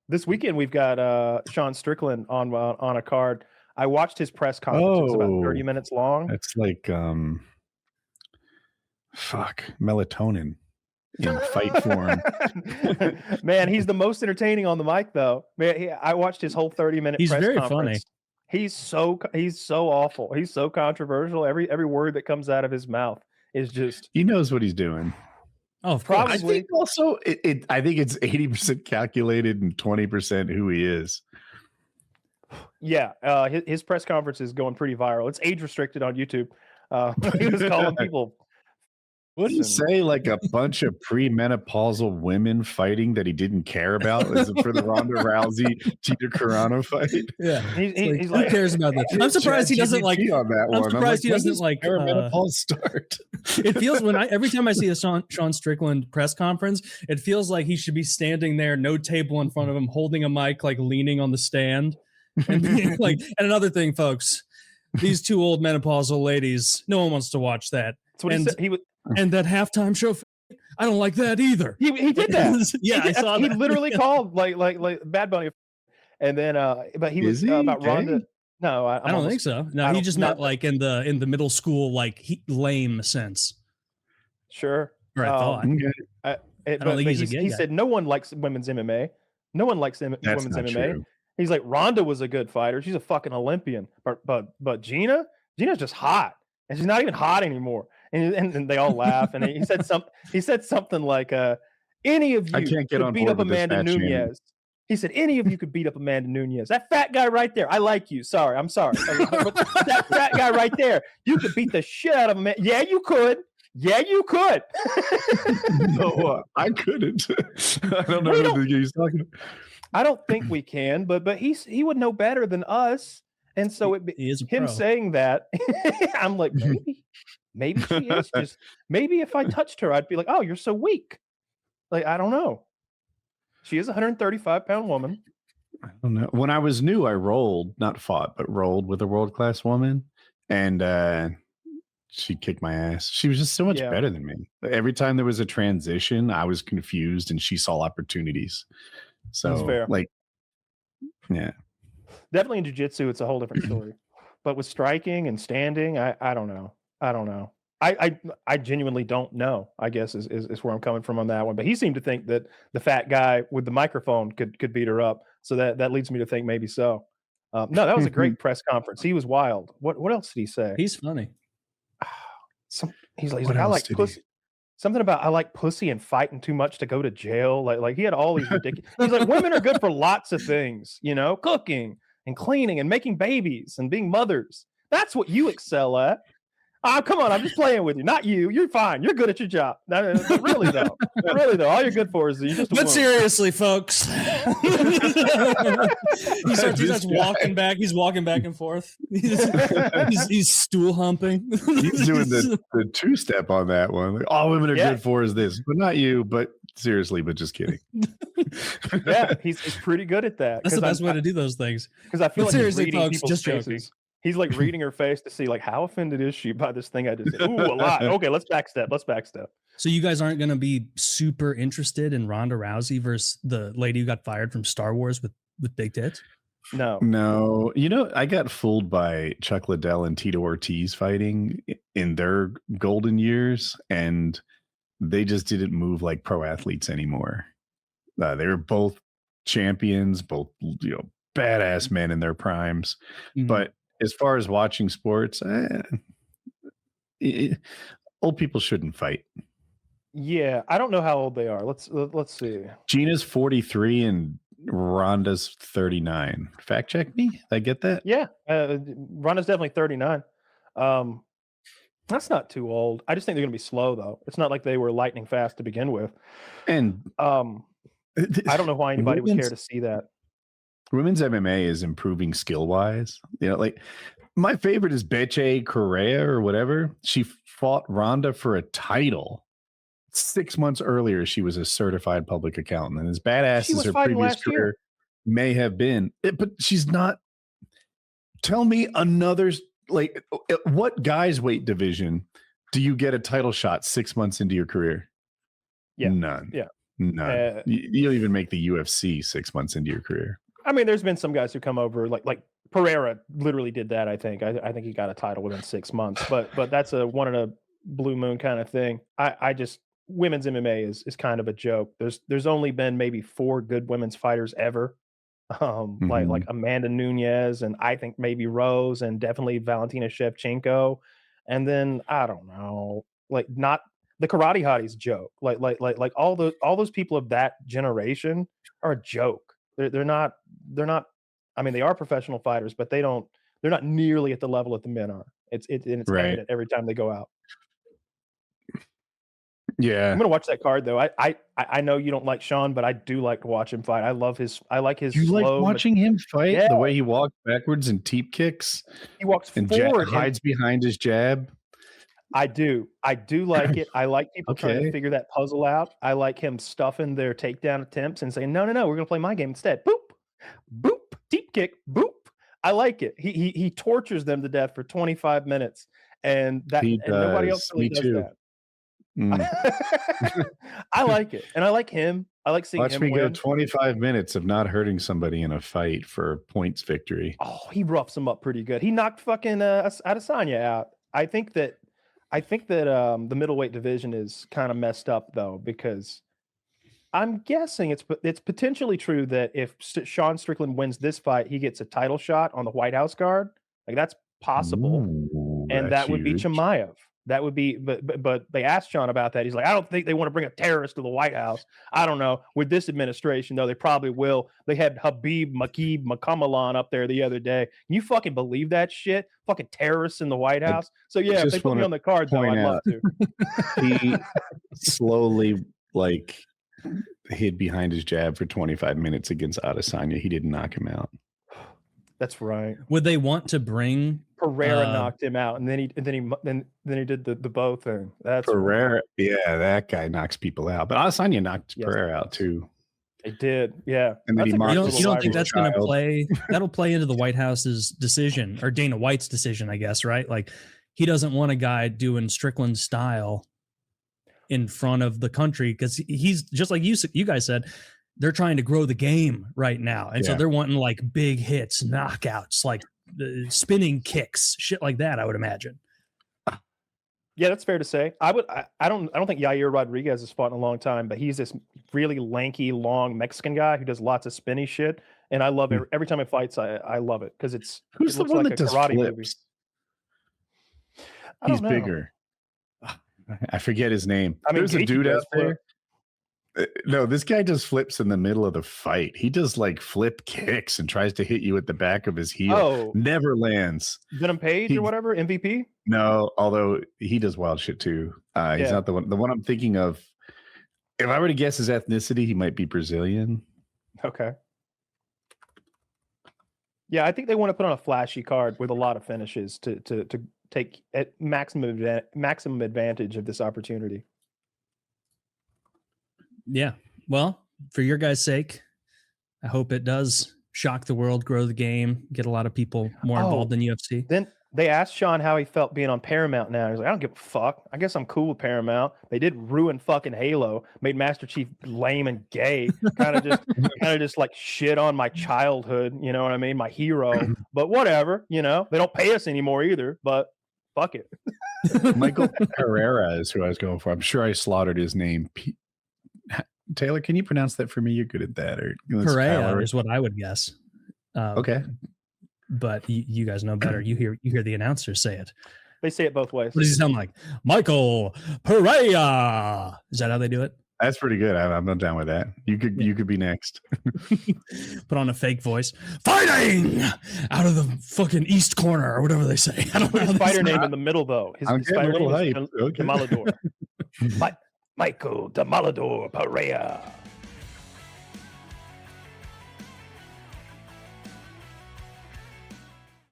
This weekend we've got Sean Strickland on a card. I watched his press conference. It was about 30 minutes long. That's like melatonin in fight form. Man, he's the most entertaining on the mic, though. Man, I watched his whole 30-minute press very conference. Funny. He's so awful. He's so controversial. Every word that comes out of his mouth is just. He knows what he's doing. Oh, probably. I think also I think it's 80% calculated and 20% who he is. Yeah, his press conference is going pretty viral. It's age restricted on YouTube. He was calling people. What did he say? Like a bunch of premenopausal women fighting that he didn't care about? Is it for the Ronda Rousey Tito Carano fight? Yeah, he's like, who cares about that? I'm surprised he doesn't like on that one. I'm surprised he doesn't like perimenopause start. It feels every time I see a Sean Strickland press conference, it feels like he should be standing there, no table in front of him, holding a mic, like leaning on the stand, and being like. And another thing, folks, these two old menopausal ladies, no one wants to watch that. That's what he said. He was. And that halftime show, I don't like that either. He did that. Yeah, I saw that. He literally called like Bad Bunny, and then but he was about Ronda. No, I don't think so. No, he just meant like in the middle school lame sense. Sure, or I thought. I don't think he's a gay guy. He said no one likes women's MMA. No one likes women's MMA. True. He's like Ronda was a good fighter. She's a fucking Olympian. But Gina's just hot, and she's not even hot anymore. And they all laugh, and he said something like, "Any of you could beat up Amanda Nunes." He said, "Any of you could beat up Amanda Nunes. That fat guy right there. I like you. I'm sorry. But that fat guy right there, you could beat the shit out of him. Yeah, you could. Yeah, you could." No, I couldn't. I don't know who he's talking about. I don't think we can, but he would know better than us. And so him saying that, I'm like, maybe she is just. Maybe if I touched her, I'd be like, "Oh, you're so weak." Like, I don't know. She is a 135-pound woman. I don't know. When I was new, I rolled, not fought, but rolled with a world-class woman, and she kicked my ass. She was just so much better than me. Every time there was a transition, I was confused, and she saw opportunities. So, that's fair. Like, yeah. Definitely in jiu-jitsu, it's a whole different story. But with striking and standing, I don't know. I genuinely don't know, I guess is where I'm coming from on that one. But he seemed to think that the fat guy with the microphone could beat her up. So that leads me to think maybe so. No, that was a great press conference. He was wild. What else did he say? He's funny. He's like I like pussy. Something about I like pussy and fighting too much to go to jail. Like he had all these ridiculous. He's like, women are good for lots of things, cooking and cleaning and making babies and being mothers. That's what you excel at. Oh, come on, I'm just playing with you. Not you. You're fine. You're good at your job. No, really though, all you're good for is you're just. But seriously, folks, he starts walking back. He's walking back and forth. He's stool humping. He's doing the two-step on that one. Like, all women are good for is this, but not you. But seriously, but just kidding. Yeah, he's pretty good at that. That's the best way to do those things. Because I feel like seriously, folks, just faces. joking. He's like reading her face to see like how offended is she by this thing I just did. Ooh, a lot. Okay, let's backstep. So you guys aren't going to be super interested in Ronda Rousey versus the lady who got fired from Star Wars with big tits? No. I got fooled by Chuck Liddell and Tito Ortiz fighting in their golden years, and they just didn't move like pro athletes anymore. They were both champions, both badass men in their primes, but as far as watching sports, old people shouldn't fight. Yeah, I don't know how old they are. Let's see. Gina's 43 and Ronda's 39. Fact check me. Did I get that? Yeah, Ronda's definitely 39. That's not too old. I just think they're going to be slow though. It's not like they were lightning fast to begin with. And I don't know why anybody would care to see that. Women's MMA is improving skill-wise. Like my favorite is Beche Correa or whatever. She fought Ronda for a title 6 months earlier. She was a certified public accountant, and as badass as her previous career may have been, but she's not. Tell me another, like, what guys' weight division do you get a title shot 6 months into your career? Yeah. None. Yeah. No, you'll even make the UFC 6 months into your career. I mean, there's been some guys who come over, like Pereira literally did that. I think he got a title within 6 months, but that's a one in a blue moon kind of thing. I just women's MMA is kind of a joke. There's only been maybe 4 good women's fighters ever, like Amanda Nunes, and I think maybe Rose, and definitely Valentina Shevchenko, and then I don't know, like not the karate hotties joke. Like all those people of that generation are a joke. They're not. I mean, they are professional fighters, but they're not nearly at the level that the men are. It's Right. evident every time they go out. Yeah, I'm gonna watch that card though. I know you don't like Sean, but I do like to watch him fight. I like his you slow, like watching him fight? Yeah. The way he walks backwards and teep kicks, he walks and forward. hides behind his jab. I do like it. I like people trying Okay. to figure that puzzle out. I like him stuffing their takedown attempts and saying, no, we're gonna play my game instead. Boop, boop, deep kick, boop. I like it. He tortures them to death for 25 minutes, and nobody else really does that. I like it, and I like him. I like seeing Watch him me win. go 25 minutes of not hurting somebody in a fight for points victory. Oh, he roughs him up pretty good. He knocked fucking Adesanya out. I think that the middleweight division is kind of messed up though, because I'm guessing it's potentially true that if Sean Strickland wins this fight, he gets a title shot on the White House card. Like that's possible, and that would be Chimaev. That would be, but they asked Sean about that. He's like, I don't think they want to bring a terrorist to the White House. I don't know. With this administration, though, they probably will. They had Habib Makamalan up there the other day. Can you fucking believe that shit? Fucking terrorists in the White House. So yeah, if they put me on the card, though, I'd love to. He slowly hid behind his jab for 25 minutes against Adesanya. He didn't knock him out. That's right. Would they want to bring Pereira knocked him out, and then he did the bow thing. That's Pereira. Right. Yeah, that guy knocks people out. But Adesanya knocked Pereira out too. It did, yeah. And then you don't think that's going to play? That'll play into the White House's decision, or Dana White's decision, I guess, right? Like he doesn't want a guy doing Strickland style in front of the country, because he's just like you guys said. They're trying to grow the game right now. And so they're wanting like big hits, knockouts, like spinning kicks, shit like that, I would imagine. Yeah, that's fair to say. I don't think Yair Rodriguez has fought in a long time, but he's this really lanky, long Mexican guy who does lots of spinny shit. And I love it. Every time he fights, I love it because it looks like a karate movie. He's bigger. I forget his name. I mean, there's a dude out there. No, this guy just flips in the middle of the fight. He does like flip kicks and tries to hit you at the back of his heel. Oh, never lands. Venom Page or whatever, MVP? No, although he does wild shit too. He's not the one. The one I'm thinking of, if I were to guess his ethnicity, he might be Brazilian. Okay. Yeah, I think they want to put on a flashy card with a lot of finishes to take at maximum advantage of this opportunity. Yeah. Well, for your guys' sake, I hope it does shock the world, grow the game, get a lot of people more involved in UFC. Then they asked Sean how he felt being on Paramount now. He's like, I don't give a fuck. I guess I'm cool with Paramount. They did ruin fucking Halo, made Master Chief lame and gay, kind of just like shit on my childhood, you know what I mean? My hero. But whatever, you know, they don't pay us anymore either, but fuck it. Michael Pereira is who I was going for. I'm sure I slaughtered his name. Taylor, can you pronounce that for me? You're good at that. Or Pereira is what I would guess. Okay, but you guys know better. You hear the announcers say it. They say it both ways. What does he sound like? Michael Pereira. Is that how they do it? That's pretty good. I'm not down with that. You could be next. Put on a fake voice. Fighting out of the fucking east corner or whatever they say. I don't know his fighter name in the middle though. His fighter name is Demolador. Michael Demolador Pereira.